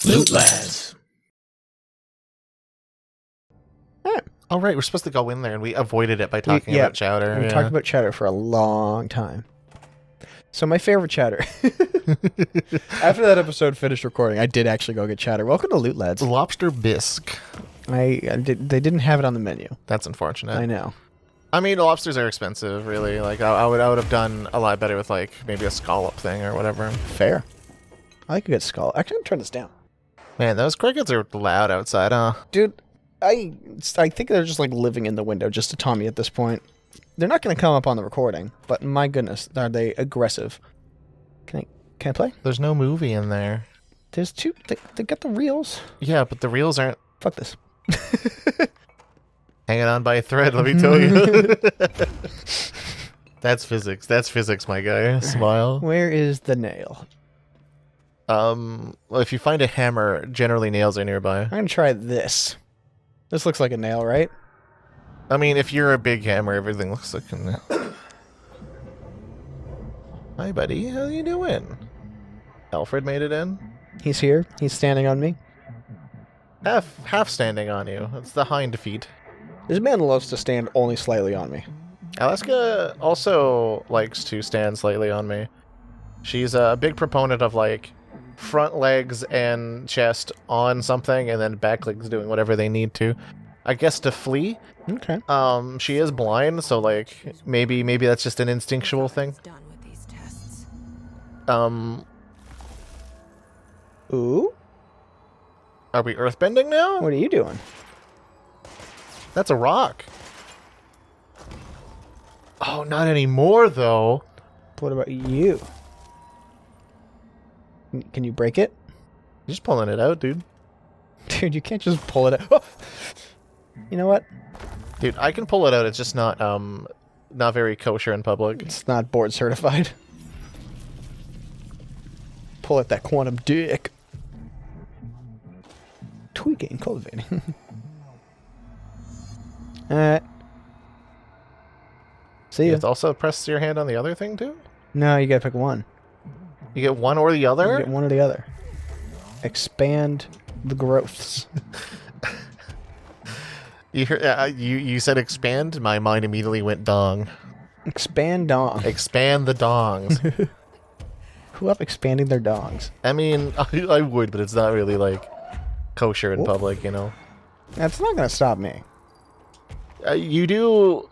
Themlootlads. Oh, right, we're supposed to go in there, and we avoided it by talking about chowder. We talked about chowder for a long time. So my favorite chowder. After that episode finished recording, I did actually go get chowder. Welcome to Loot Lads. Lobster bisque. They didn't have it on the menu. That's unfortunate. I know. I mean, lobsters are expensive, really. Like, I would have done a lot better with, like, maybe a scallop thing or whatever. Fair. I like a good scallop. Actually, I'm gonna turn this down. Man, those crickets are loud outside, huh? Dude, I think they're just, like, living in the window just to taunt me at this point. They're not going to come up on the recording, but my goodness, are they aggressive. Can I play? There's no movie in there. There's two. They got the reels. Yeah, but the reels aren't... Fuck this. Hanging on by a thread, let me tell you. That's physics. That's physics, my guy. Smile. Where is the nail? Well, if you find a hammer, generally nails are nearby. I'm going to try this. This looks like a nail, right? I mean, if you're a big hammer, everything looks like a nail. Hi, buddy. How you doing? Alfred made it in? He's here. He's standing on me. Half standing on you. It's the hind feet. This man loves to stand only slightly on me. Alaska also likes to stand slightly on me. She's a big proponent of, like, front legs and chest on something, and then back legs doing whatever they need to. I guess to flee. Okay. She is blind, so, like, maybe that's just an instinctual thing. Ooh? Are we earthbending now? What are you doing? That's a rock. Oh, not anymore, though. What about you? Can you break it? You're just pulling it out, dude. Dude, you can't just pull it out. Oh! You know what? Dude, I can pull it out. It's just not very kosher in public. It's not board certified. Pull out that quantum dick. Tweaking, cultivating. Alright. See You ya. have to also press your hand on the other thing, too? No, you gotta pick one. You get one or the You other? get one or the other. Expand the growths. You said expand? My mind immediately went dong. Expand dong. Expand the dongs. Who up expanding their dongs? I mean, I would, but it's not really, like, kosher in public, you know? That's not gonna stop me. You do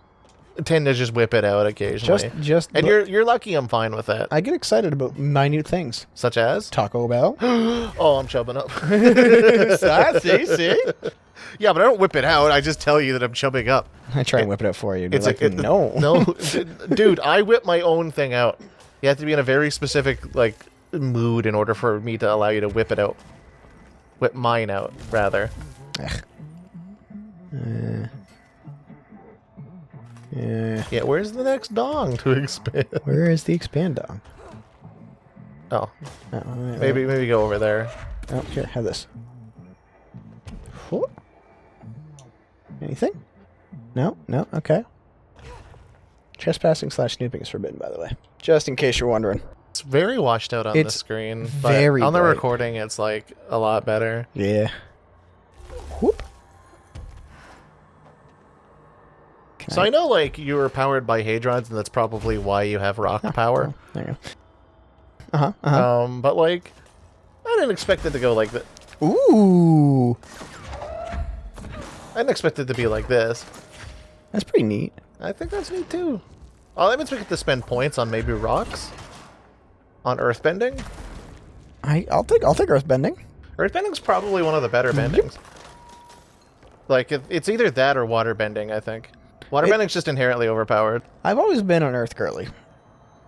tend to just whip it out occasionally. And you're lucky I'm fine with that. I get excited about minute things. Such as? Taco Bell. Oh, I'm chubbing up. See? Yeah, but I don't whip it out. I just tell you that I'm chubbing up. I try and whip it out for you. It's like, like, no. No. Dude, I whip my own thing out. You have to be in a very specific, like, mood in order for me to allow you to whip it out. Whip mine out, rather. Yeah, where's the next dong to expand? Where is the expand dong? Oh. Oh, wait. Maybe go over there. Oh, here, have this. Whoop. Anything? No, okay. Trespassing / snooping is forbidden, by the way. Just in case you're wondering. It's very washed out on the It's screen, but very on the bright. recording it's like a lot better. Yeah. Whoop. So I know, like, you were powered by hadrons, and that's probably why you have rock power. Oh, there you go. But, like, I didn't expect it to go like that. Ooh. I didn't expect it to be like this. That's pretty neat. I think that's neat, too. Oh, that means we get to spend points on maybe rocks? On earthbending? I'll take earthbending. Earthbending's probably one of the better bendings. Like, it's either that or waterbending, I think. Waterbending's just inherently overpowered. I've always been an earth girly.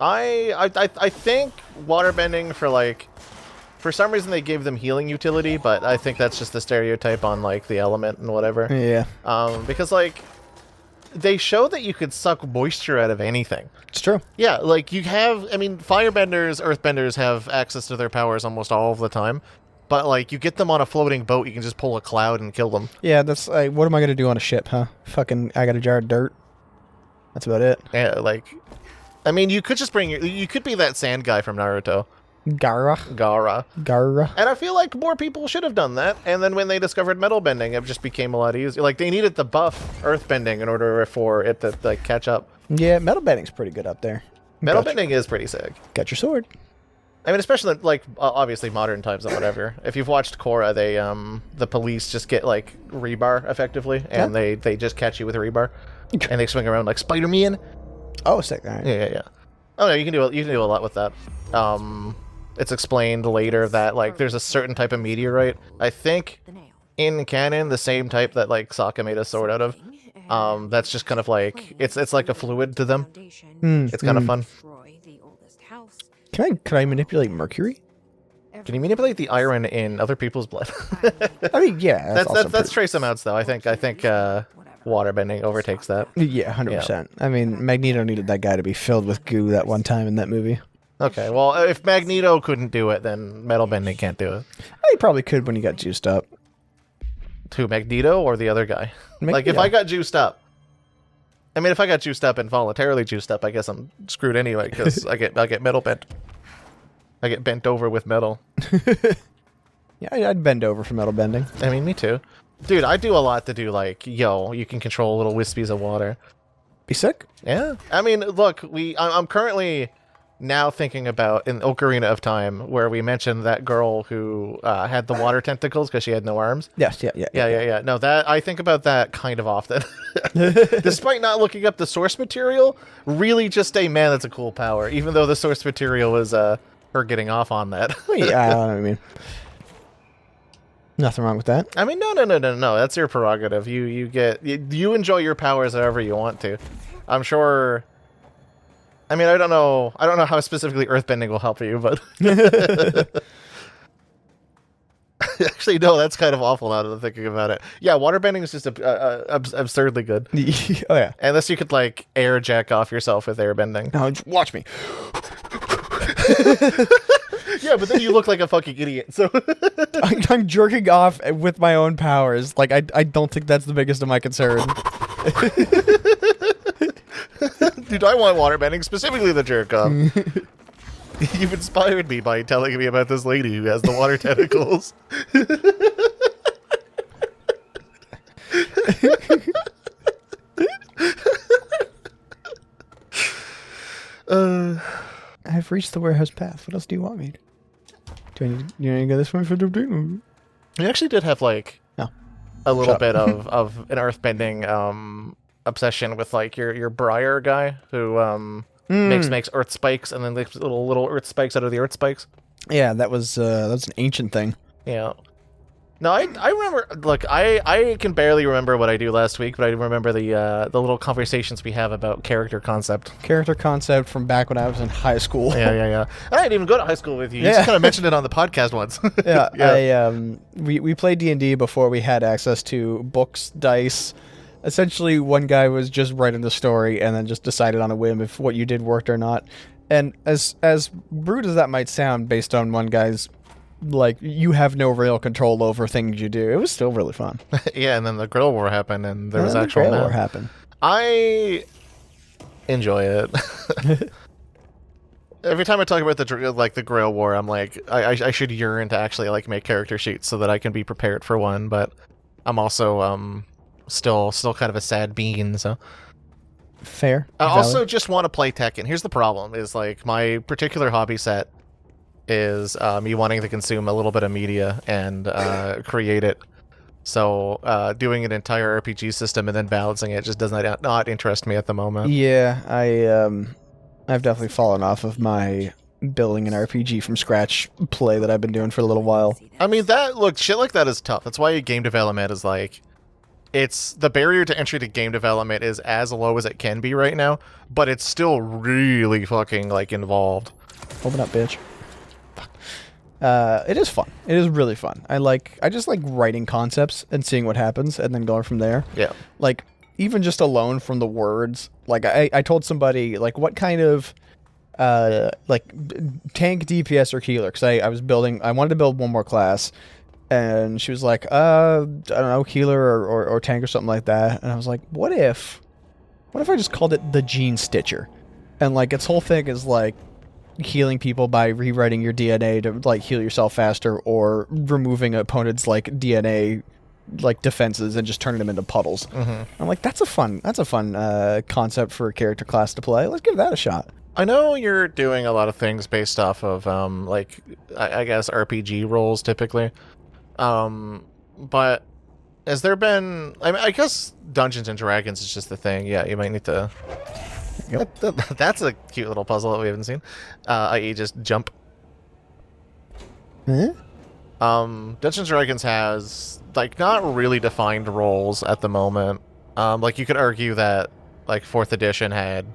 I think waterbending for, like... For some reason they gave them healing utility, but I think that's just the stereotype on, like, the element and whatever. Yeah. Because, like, they show that you could suck moisture out of anything. It's true. Yeah, like, you have... I mean, firebenders, earthbenders have access to their powers almost all of the time. But, like, you get them on a floating boat, you can just pull a cloud and kill them. Yeah, that's like, what am I going to do on a ship, huh? Fucking, I got a jar of dirt. That's about it. Yeah, like... I mean, you could just bring... You could be that sand guy from Naruto. Gara. Gara. And I feel like more people should have done that. And then when they discovered metal bending, it just became a lot easier. Like, they needed the buff earth bending in order for it to, like, catch up. Yeah, metal bending's pretty good up there. Metal bending is pretty sick. Got your sword. I mean, especially, like, obviously modern times and whatever. If you've watched Korra, they, the police just get, like, rebar, effectively. And they just catch you with a rebar. And they swing around like Spider-Man. Oh, sick. All right. Yeah. Oh, no, you can do a lot with that. It's explained later that, like, there's a certain type of meteorite. I think in canon, the same type that, like, Sokka made a sword out of. That's just kind of like, it's like a fluid to them. It's kind of fun. Can I manipulate mercury? Can you manipulate the iron in other people's blood? I mean, yeah. That's trace amounts, though. I think waterbending overtakes that. Yeah, 100%. I mean, Magneto needed that guy to be filled with goo that one time in that movie. Okay, well, if Magneto couldn't do it, then metal bending can't do it. He probably could when he got juiced up. To Magneto or the other guy? Magneto. Like, if I got juiced up... I mean, if I got juiced up and voluntarily juiced up, I guess I'm screwed anyway, because I get metal bent. I get bent over with metal. Yeah, I'd bend over for metal bending. I mean, me too. Dude, I do a lot to do, like, you can control little wispies of water. Be sick? Yeah. I mean, look, I'm currently now thinking about in Ocarina of Time, where we mentioned that girl who had the water tentacles because she had no arms. Yes, yeah. No, I think about that kind of often. Despite not looking up the source material, really just a man, that's a cool power, even though the source material was her getting off on that. Yeah, I don't know what I mean. Nothing wrong with that. I mean, no. That's your prerogative. You enjoy your powers however you want to. I'm sure. I mean, I don't know how specifically earthbending will help you, but actually, no, that's kind of awful now that I'm thinking about it. Yeah, waterbending is just absurdly good. Oh yeah, unless you could like air jack off yourself with airbending. No, watch me. Yeah, but then you look like a fucking idiot. So I'm jerking off with my own powers. Like I don't think that's the biggest of my concern. Dude, I want waterbending, specifically the jerk off. You've inspired me by telling me about this lady who has the water tentacles. I've reached the warehouse path. What else do you want me to? Do I need to go this way for the You actually did have, like, a little bit of an earthbending obsession with, like, your Briar guy who makes earth spikes and then makes little earth spikes out of the earth spikes. Yeah, that's an ancient thing. Yeah. No, I remember. Look, I can barely remember what I do last week, but I remember the little conversations we have about character concept. Character concept from back when I was in high school. Yeah. I didn't even go to high school with you. You just kind of mentioned it on the podcast once. Yeah. We played D&D before we had access to books, dice. Essentially, one guy was just writing the story and then just decided on a whim if what you did worked or not. And as rude as that might sound, based on one guy's, like, you have no real control over things you do, it was still really fun. Yeah, and then the Grill War happened, and there was actual Grill War happened. I enjoy it. Every time I talk about the Grill War, I'm like, I should yearn to actually like make character sheets so that I can be prepared for one. But I'm also still kind of a sad bean. So fair. I also just want to play Tekken. Here's the problem: is like my particular hobby set is me wanting to consume a little bit of media and create it. So doing an entire RPG system and then balancing it just does not interest me at the moment. Yeah, I've definitely fallen off of my building an RPG from scratch play that I've been doing for a little while. I mean, shit like that is tough. That's why game development is like, it's the barrier to entry to game development is as low as it can be right now, but it's still really fucking like involved. Open up, bitch. It is fun. It is really fun. I just like writing concepts and seeing what happens and then going from there. Yeah. Like, even just alone from the words, like I told somebody, like, what kind of like tank, DPS, or healer, because I wanted to build one more class, and she was like, I don't know, healer or tank or something like that. And I was like, what if I just called it the Gene Stitcher? And like its whole thing is like, healing people by rewriting your DNA to like heal yourself faster, or removing opponents' like DNA like defenses and just turning them into puddles. I'm like, that's a fun concept for a character class to play. Let's give that a shot. I know you're doing a lot of things based off of like I guess RPG roles typically, but has there been? I mean, I guess Dungeons and Dragons is just the thing. Yeah, you might need to. Yep. That's a cute little puzzle that we haven't seen. I.e., just jump. Huh? Dungeons and Dragons has like not really defined roles at the moment. Like you could argue that like 4th edition had,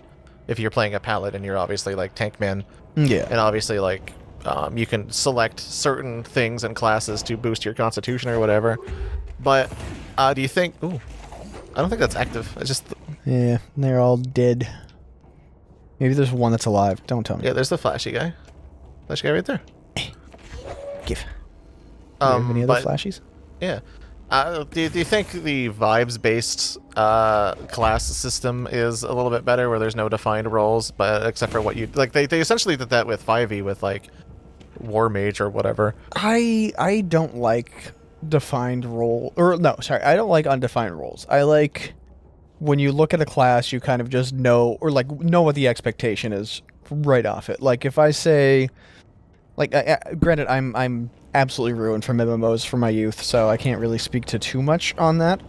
if you're playing a paladin, you're obviously like tank man, Yeah. and obviously like you can select certain things and classes to boost your constitution or whatever. But do you think? Ooh, I don't think that's active. It's just Yeah, they're all dead. Maybe there's one that's alive. Don't tell me. yeah. There's the flashy guy. Flashy guy right there. Give. Do you have any other but- flashies? Yeah. Do you think the vibes-based class system is a little bit better, where there's no defined roles, but except for what you like? They essentially did that with 5e with like War Mage or whatever. I don't like defined role, or no, sorry, I don't like undefined roles. I like when you look at a class, you kind of just know, or like know what the expectation is right off it. Like if I say, like, granted, I'm absolutely ruined from MMOs from my youth, so I can't really speak to too much on that.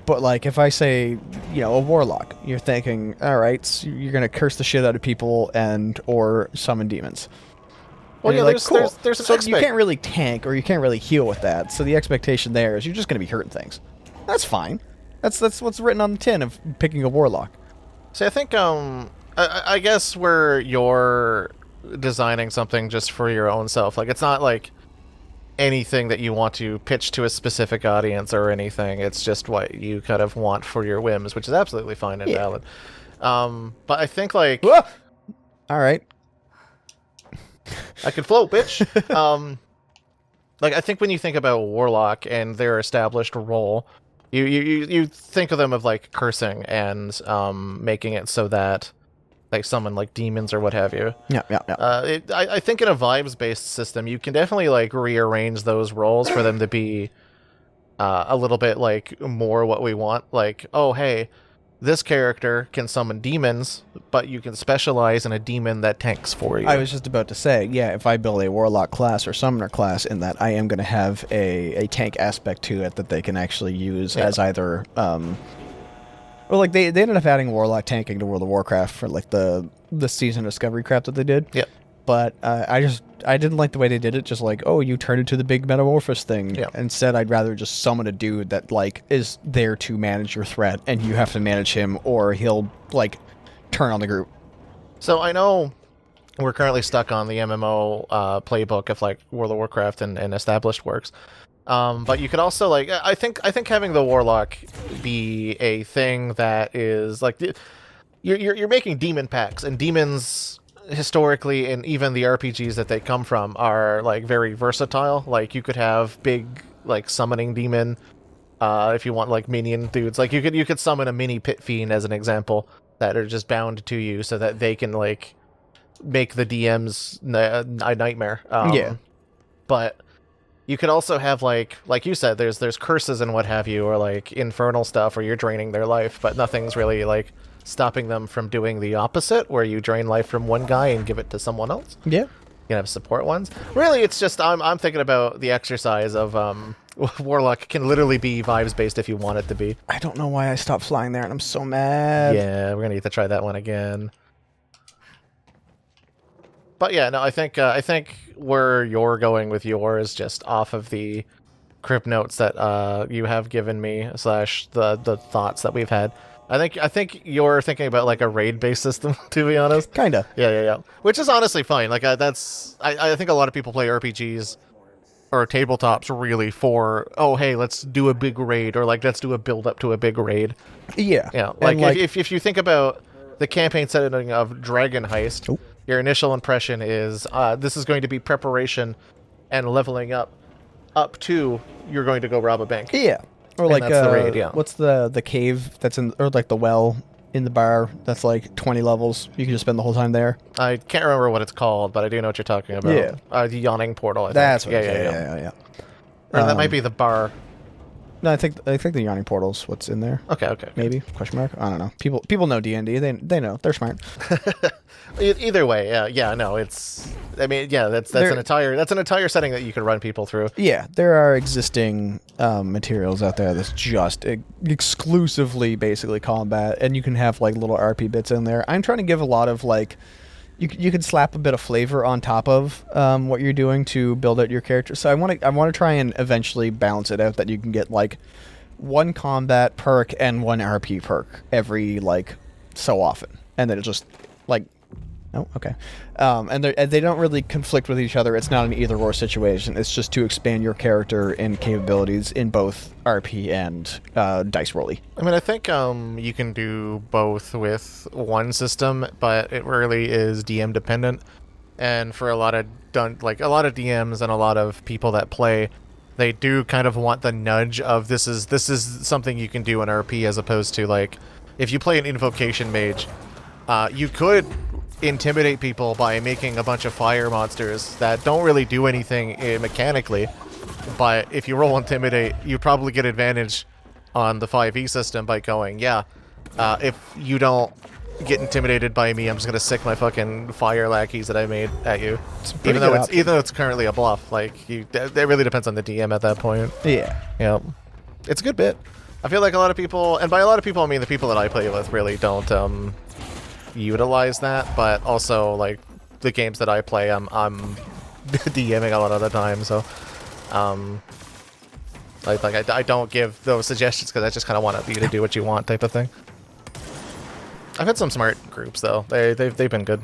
But like if I say, you know, a warlock, you're thinking, all right, so you're gonna curse the shit out of people and or summon demons. Well, And yeah, you're like, cool. there's an So you can't really tank or you can't really heal with that. So the expectation there is you're just gonna be hurting things. That's fine. That's what's written on the tin of picking a warlock. See, I think I guess where you're designing something just for your own self, like it's not like anything that you want to pitch to a specific audience or anything. It's just what you kind of want for your whims, which is absolutely fine and valid. But I think like Whoa! All right. I can float, bitch. Like I think when you think about warlock and their established role, you think of them of like cursing and making it so that they summon like demons or what have you. Yeah. I think in a vibes-based system, you can definitely like rearrange those roles for them to be a little bit like more what we want. Like, oh hey, this character can summon demons, but you can specialize in a demon that tanks for you. I was just about to say, yeah, if I build a warlock class or summoner class in that, I am going to have a tank aspect to it that they can actually use as either well, like they ended up adding warlock tanking to World of Warcraft for like the season discovery crap that they did. Yeah. But I didn't like the way they did it. Just like, oh, you turn into the big metamorphosis thing. Yeah. Instead, I'd rather just summon a dude that like is there to manage your threat, and you have to manage him, or he'll like turn on the group. So I know we're currently stuck on the MMO playbook of like World of Warcraft and established works. But you could also like I think having the warlock be a thing that is like you're making demon packs, and demons historically, and even the RPGs that they come from, are like very versatile. Like you could have big like summoning demon if you want like minion dudes. Like you could summon a mini pit fiend as an example that are just bound to you so that they can like make the DMs a nightmare. But you could also have like you said, there's curses and what have you, or like infernal stuff where you're draining their life, but nothing's really like stopping them from doing the opposite, where you drain life from one guy and give it to someone else. Yeah. You can have support ones. Really, it's just I'm thinking about the exercise of warlock can literally be vibes based if you want it to be. I don't know why I stopped flying there, and I'm so mad. Yeah, we're gonna need to try that one again. But yeah, no, I think where you're going with yours, just off of the crypt notes that you have given me / the thoughts that we've had. I think you're thinking about like a raid-based system, to be honest. Kinda. Yeah. Which is honestly fine. Like I think a lot of people play RPGs or tabletops really for, oh hey, let's do a big raid, or like let's do a build up to a big raid. Yeah. Yeah. And, Like if you think about the campaign setting of Dragon Heist, your initial impression is this is going to be preparation and leveling up to you're going to go rob a bank. Yeah. Or like that's the raid, yeah. what's the cave that's in, or like the well in the bar that's like 20 levels. You can just spend the whole time there. I can't remember what it's called, but I do know what you're talking about. Yeah. The yawning portal, I think. That's what yeah. yeah. Or that might be the bar. No, I think the yawning portal's what's in there. Okay. Maybe question mark. I don't know. People know D&D. They know. They're smart. Either way, no, it's. I mean, yeah, that's an entire setting that you can run people through. Yeah, there are existing materials out there that's just exclusively basically combat, and you can have like little RP bits in there. I'm trying to give a lot of like. You can slap a bit of flavor on top of what you're doing to build out your character. So I want to try and eventually balance it out that you can get like one combat perk and one RP perk every like so often, and then it's just like, oh okay, and they don't really conflict with each other. It's not an either or situation. It's just to expand your character and capabilities in both RP and dice rolly. I mean, I think you can do both with one system, but it really is DM dependent. And for a lot of DMs and a lot of people that play, they do kind of want the nudge of this is something you can do in RP, as opposed to like if you play an invocation mage, you could intimidate people by making a bunch of fire monsters that don't really do anything mechanically. But if you roll Intimidate, you probably get advantage on the 5e system by going, if you don't get intimidated by me, I'm just gonna sick my fucking fire lackeys that I made at you. Even though it's currently a bluff. Like that really depends on the DM at that point. Yeah, it's a good bit. I feel like a lot of people, and by a lot of people I mean the people that I play with, really don't utilize that. But also like the games that I play, I'm DMing a lot of the time, so. I don't give those suggestions because I just kind of want you to do what you want, type of thing. I've had some smart groups though. They've been good.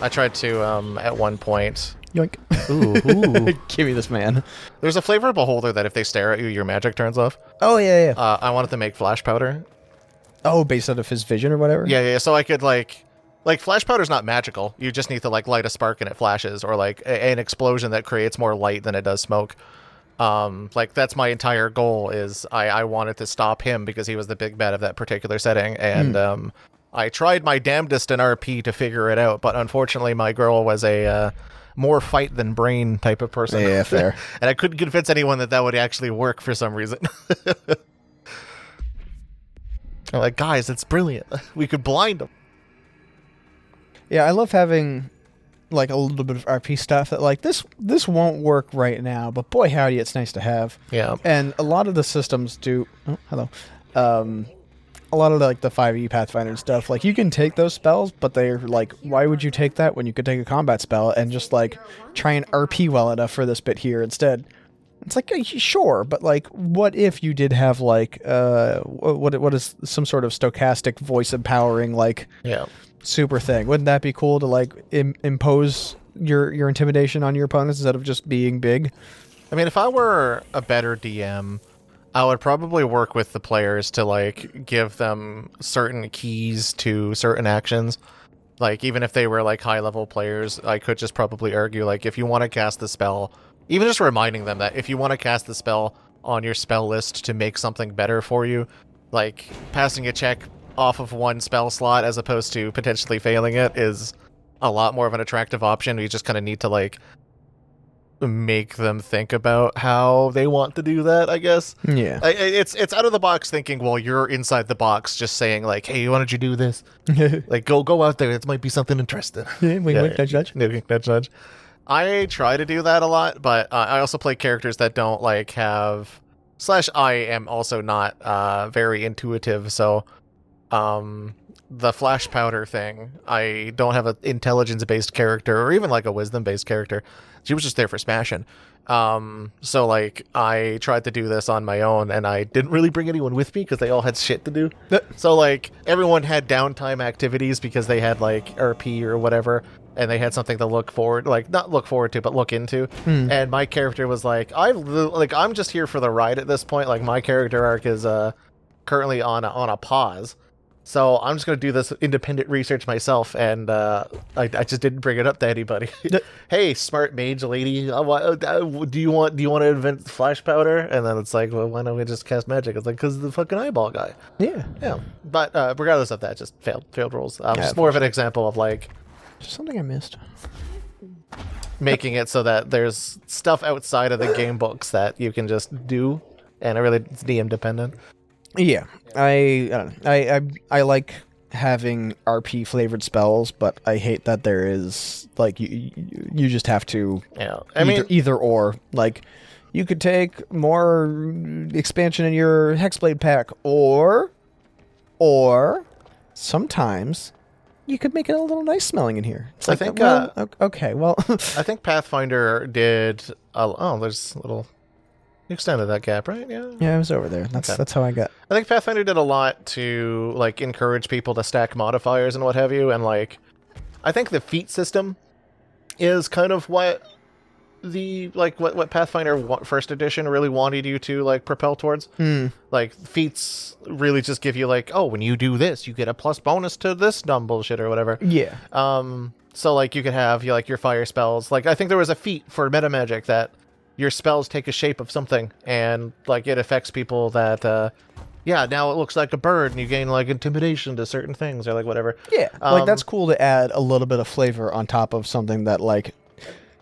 I tried to at one point. Yoink! Ooh. Give me this, man. There's a flavor beholder that if they stare at you, your magic turns off. Oh yeah. I wanted to make flash powder. Oh, based out of his vision or whatever. Yeah. So I could like flash powder's not magical. You just need to like light a spark and it flashes, or like an explosion that creates more light than it does smoke. Like that's my entire goal. Is I wanted to stop him because he was the big bad of that particular setting, and I tried my damnedest in RP to figure it out, but unfortunately my girl was a more fight than brain type of person. Yeah, fair. And I couldn't convince anyone that would actually work for some reason. I'm like, guys, it's brilliant. We could blind them. Yeah, I love having like a little bit of RP stuff that like this won't work right now, but boy howdy, it's nice to have. Yeah. And a lot of the systems do. Oh, hello. A lot of like the 5e Pathfinder and stuff, like you can take those spells, but they're like, why would you take that when you could take a combat spell and just like try and RP well enough for this bit here instead? It's like, sure, but like, what if you did have like, what is some sort of stochastic voice empowering like, super thing? Wouldn't that be cool to like impose your intimidation on your opponents instead of just being big? I mean, if I were a better DM, I would probably work with the players to like give them certain keys to certain actions. Like even if they were like high level players, I could just probably argue like if you want to cast the spell, even just reminding them that if you want to cast the spell on your spell list to make something better for you, like passing a check off of one spell slot as opposed to potentially failing it is a lot more of an attractive option. You just kind of need to like make them think about how they want to do that, I guess. Yeah. It's out of the box thinking, well, you're inside the box just saying like, hey, why don't you do this? Like go out there, it might be something interesting. Wink, nudge, nudge. Wink, nudge, nudge. I try to do that a lot, but I also play characters that don't like have / I am also not very intuitive, so the flash powder thing, I don't have an intelligence-based character or even like a wisdom-based character. She was just there for smashing. So like I tried to do this on my own and I didn't really bring anyone with me because they all had shit to do. So like everyone had downtime activities because they had like RP or whatever, and they had something to look forward, like not look forward to, but look into. And my character was like, I'm just here for the ride at this point. Like my character arc is currently on a pause. So I'm just going to do this independent research myself, and I just didn't bring it up to anybody. Hey, smart mage lady, do you want to invent flash powder? And then it's like, well, why don't we just cast magic? It's like, because of the fucking eyeball guy. Yeah. Yeah. But regardless of that, just failed rules. Just more of an example of like Just something I missed. making it so that there's stuff outside of the game books that you can just do, and it's DM dependent. Yeah, I don't know. I like having RP flavored spells, but I hate that there is like you just have to. Yeah, I mean either or. Like you could take more expansion in your Hexblade pack, or sometimes you could make it a little nice smelling in here. It's I like, think. Okay, well, I think Pathfinder did. There's a little. You extended that gap, right? Yeah. Yeah, I was over there. That's how I got. I think Pathfinder did a lot to like encourage people to stack modifiers and what have you, and like, I think the feat system is kind of what what Pathfinder First Edition really wanted you to like propel towards. Like feats really just give you like, oh, when you do this, you get a plus bonus to this dumb bullshit or whatever. Yeah. So like you could have your fire spells. Like I think there was a feat for meta magic that your spells take a shape of something, and like it affects people that now it looks like a bird, and you gain like intimidation to certain things or like whatever. Yeah, like that's cool to add a little bit of flavor on top of something that like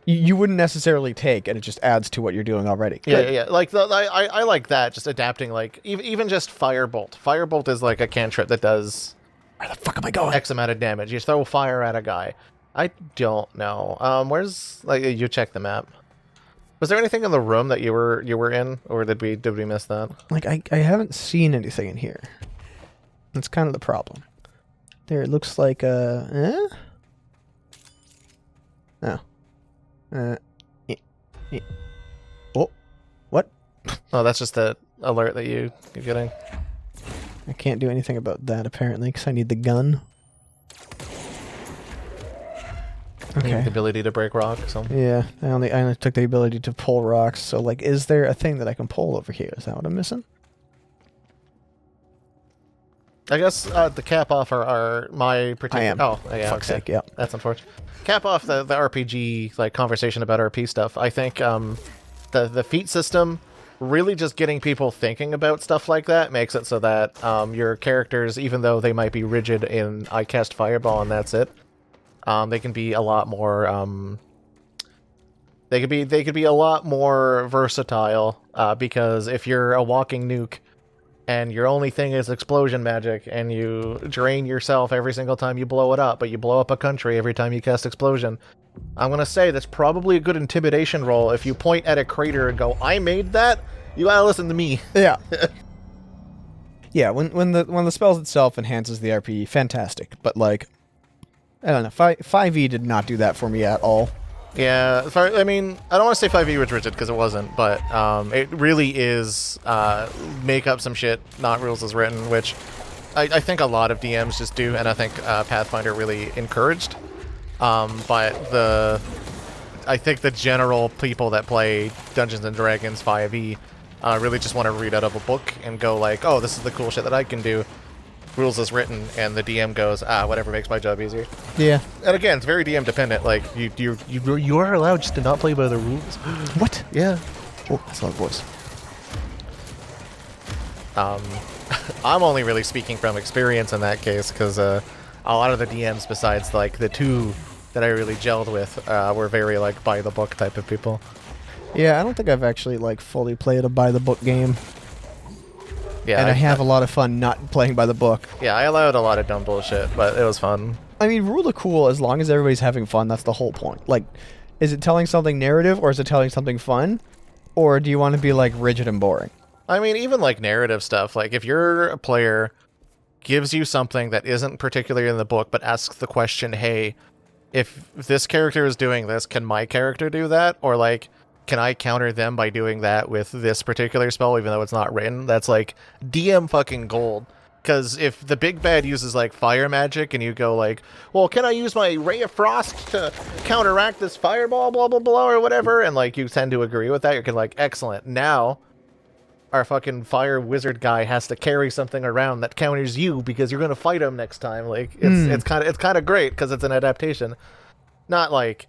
you wouldn't necessarily take, and it just adds to what you're doing already. Yeah. Like I like that, just adapting like even just firebolt. Firebolt is like a cantrip that does where the fuck am I going? X amount of damage. You throw fire at a guy. I don't know. Where's like you check the map? Was there anything in the room that you were in, or did we miss that? Like I haven't seen anything in here. That's kind of the problem. There, it looks like Oh. Oh, what? Oh, that's just the alert that you're getting. I can't do anything about that apparently because I need the gun. Okay. The ability to break rock. So yeah, I only took the ability to pull rocks. So like, is there a thing that I can pull over here? Is that what I'm missing? I guess the cap off my particular. I am. Oh, yeah. Fuck's Okay. sake, yeah. That's unfortunate. Cap off the RPG like conversation about RP stuff. I think the feat system really just getting people thinking about stuff like that makes it so that your characters, even though they might be rigid in I cast fireball and that's it. They can be a lot more. They could be a lot more versatile because if you're a walking nuke and your only thing is explosion magic and you drain yourself every single time you blow it up, but you blow up a country every time you cast explosion, I'm gonna say that's probably a good intimidation roll. If you point at a crater and go, "I made that," you gotta listen to me. Yeah. Yeah. When the spells itself enhances the RP, fantastic. But like, I don't know. 5e did not do that for me at all. Yeah, I mean, I don't want to say 5e was rigid because it wasn't, but it really is make up some shit, not rules as written, which I think a lot of DMs just do, and I think Pathfinder really encouraged. But I think the general people that play Dungeons and Dragons 5e really just want to read out of a book and go like, oh, this is the cool shit that I can do. Rules as written, and the DM goes, whatever makes my job easier. Yeah. And again, it's very DM dependent. Like you are allowed just to not play by the rules. What? Yeah. Oh, that's a loud voice. I'm only really speaking from experience in that case because a lot of the DMs, besides like the two that I really gelled with, were very like by the book type of people. Yeah, I don't think I've actually like fully played a by the book game. Yeah, and I have a lot of fun not playing by the book. Yeah, I allowed a lot of dumb bullshit, but it was fun. I mean, rules are cool as long as everybody's having fun. That's the whole point. Like, is it telling something narrative or is it telling something fun? Or do you want to be like rigid and boring? I mean, even like narrative stuff, like if your player gives you something that isn't particularly in the book, but asks the question, hey, if this character is doing this, can my character do that? Or like, can I counter them by doing that with this particular spell, even though it's not written? That's like DM fucking gold. Because if the big bad uses like fire magic and you go like, well, can I use my Ray of Frost to counteract this fireball, blah, blah, blah, or whatever? And like you tend to agree with that, you're like, excellent. Now our fucking fire wizard guy has to carry something around that counters you because you're gonna fight him next time. Like it's kind of great because it's an adaptation, not like,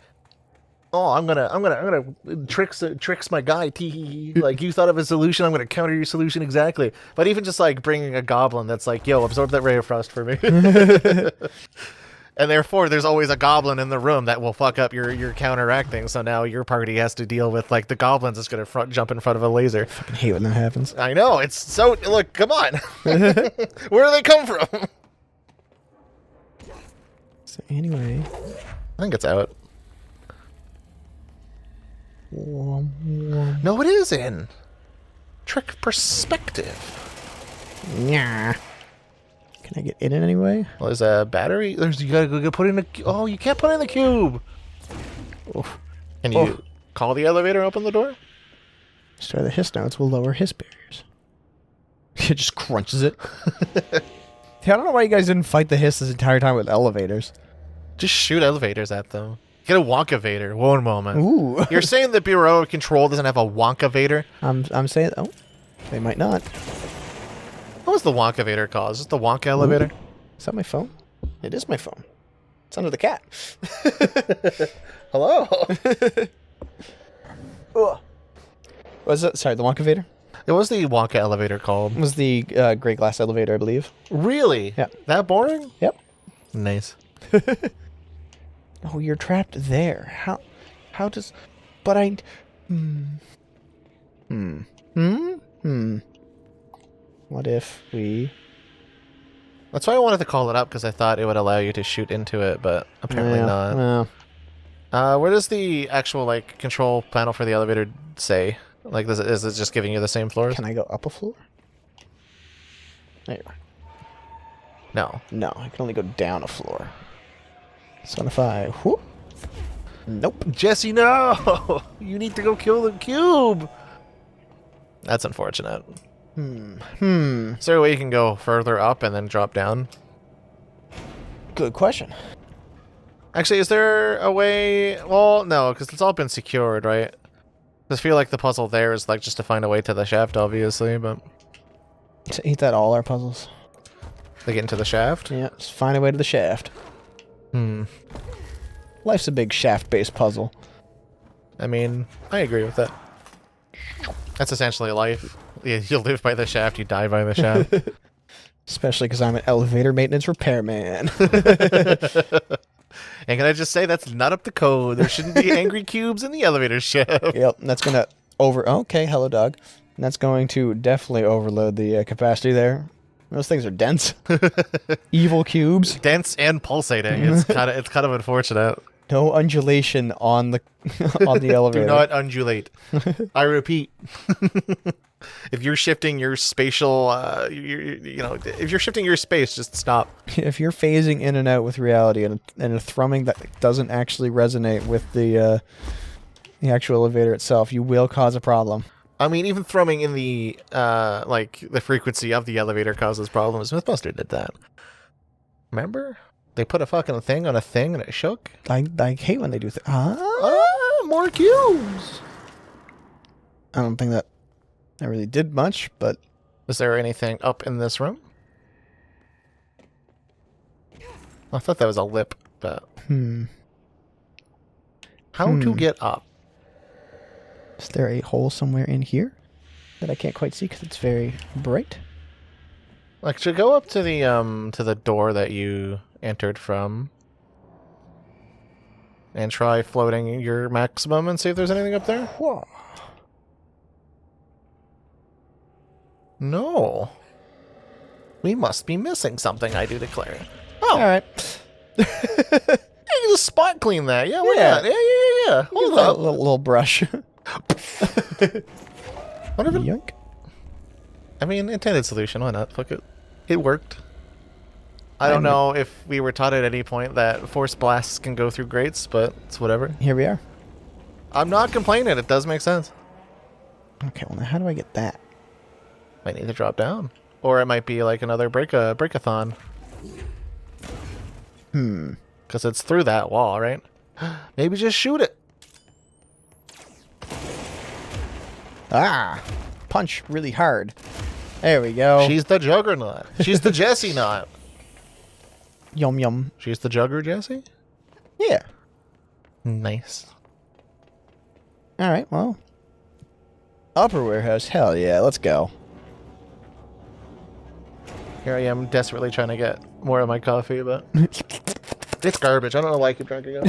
oh, I'm gonna tricks my guy. Tee like you thought of a solution, I'm gonna counter your solution exactly. But even just like bringing a goblin that's like, yo, absorb that ray of frost for me. And therefore, there's always a goblin in the room that will fuck up your counteracting. So now your party has to deal with like the goblins that's gonna jump in front of a laser. I fucking hate when that happens. I know, it's so look. Come on, where do they come from? So anyway, I think it's out. No, it is in. Trick perspective. yeah. Can I get in it anyway? Well, there's a battery. You gotta go put in a. Oh, you can't put in the cube. Oof. Can you call the elevator? Open the door. Start the hiss notes will lower hiss barriers. It just crunches it. I don't know why you guys didn't fight the hiss this entire time with elevators. Just shoot elevators at them. Get a Wonkavator. One moment. Ooh. You're saying the Bureau of Control doesn't have a Wonkavator? I'm saying, oh, they might not. What was the Wonkavator called? Is this the Wonka elevator? Ooh. Is that my phone? It is my phone. It's under the cat. Hello. Was it? Sorry, the Wonkavator? It was the Wonka elevator called. It was the gray glass elevator, I believe. Really? Yeah. That boring? Yep. Nice. Oh, you're trapped there. How does... But I... What if we... That's why I wanted to call it up, because I thought it would allow you to shoot into it, but apparently not. Where does the actual like control panel for the elevator say? Like, is it just giving you the same floors? Can I go up a floor? There you are. No. No, I can only go down a floor. So if I... Whoop. Nope. Jesse, no! You need to go kill the cube! That's unfortunate. Is there a way you can go further up and then drop down? Good question. Actually, is there a way... Well, no, because it's all been secured, right? I just feel like the puzzle there is like just to find a way to the shaft, obviously, but... Ain't that all our puzzles? They get into the shaft? Yeah, just find a way to the shaft. Life's a big shaft-based puzzle. I mean, I agree with that. That's essentially life. You live by the shaft, you die by the shaft. Especially because I'm an elevator maintenance repairman. And can I just say, that's not up to code. There shouldn't be angry cubes in the elevator shaft. Yep, that's going to Okay, hello, dog. And that's going to definitely overload the capacity there. Those things are dense. Evil cubes. Dense and pulsating. It's kind of unfortunate. No undulation on the elevator. Do not undulate. I repeat. If you're shifting your spatial, if you're shifting your space, just stop. If you're phasing in and out with reality and a thrumming that doesn't actually resonate with the actual elevator itself, you will cause a problem. I mean, even thrumming in the the frequency of the elevator causes problems. Mythbuster did that. Remember? They put a fucking thing on a thing and it shook. I hate when they do More cubes. I don't think that really did much, but... Is there anything up in this room? I thought that was a lip, but... How to get up? Is there a hole somewhere in here that I can't quite see because it's very bright? Like, to go up to the door that you entered from and try floating your maximum and see if there's anything up there? Whoa. No. We must be missing something, I do declare. Oh. Alright. You can just spot clean that. Yeah, why Yeah. not? Yeah. Hold up. Little brush. Whatever. Yoink. I mean, intended solution. Why not? Fuck it. It worked. I don't know if we were taught at any point that force blasts can go through grates, but it's whatever. Here we are. I'm not complaining. It does make sense. Okay, well now how do I get that? Might need to drop down. Or it might be like another breakathon. Because it's through that wall, right? Maybe just shoot it. Ah! punch really hard. There we go. She's the juggernaut. She's the Jessie knot. Yum yum. She's the jugger Jessie? Yeah. Nice. Alright, well. Upper warehouse. Hell yeah, let's go. Here I am desperately trying to get more of my coffee, but it's garbage. I don't know why I keep drinking it.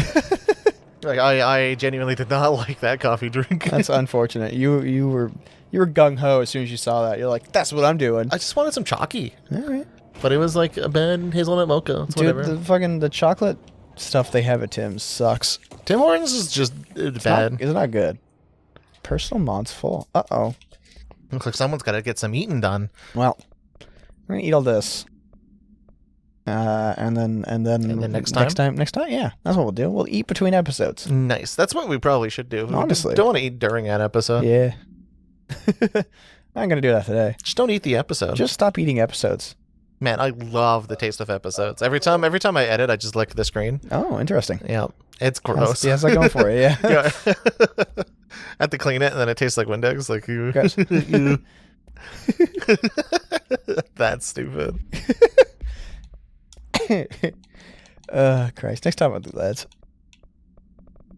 Like I genuinely did not like that coffee drink. That's unfortunate. You were gung ho as soon as you saw that. You're like, that's what I'm doing. I just wanted some chalky. Alright. But it was like a bad hazelnut mocha. It's Dude, whatever. the chocolate stuff they have at Tim's sucks. Tim Hortons is just bad. It's not good. Personal mod's full. Uh-oh. Looks like someone's got to get some eating done. Well, we're gonna eat all this. And then next time? Next time, yeah. That's what we'll do. We'll eat between episodes. Nice. That's what we probably should do. Honestly. Don't want to eat during an episode. Yeah. I'm gonna do that today. Just don't eat the episode. Just stop eating episodes. Man, I love the taste of episodes. Every time I edit, I just lick the screen. Oh, interesting. Yeah. It's gross. Yes, I'm going for it, yeah. Yeah. I have to clean it, and then it tastes like Windex. Like you. Gross. That's stupid. Christ. Next time I'll do that.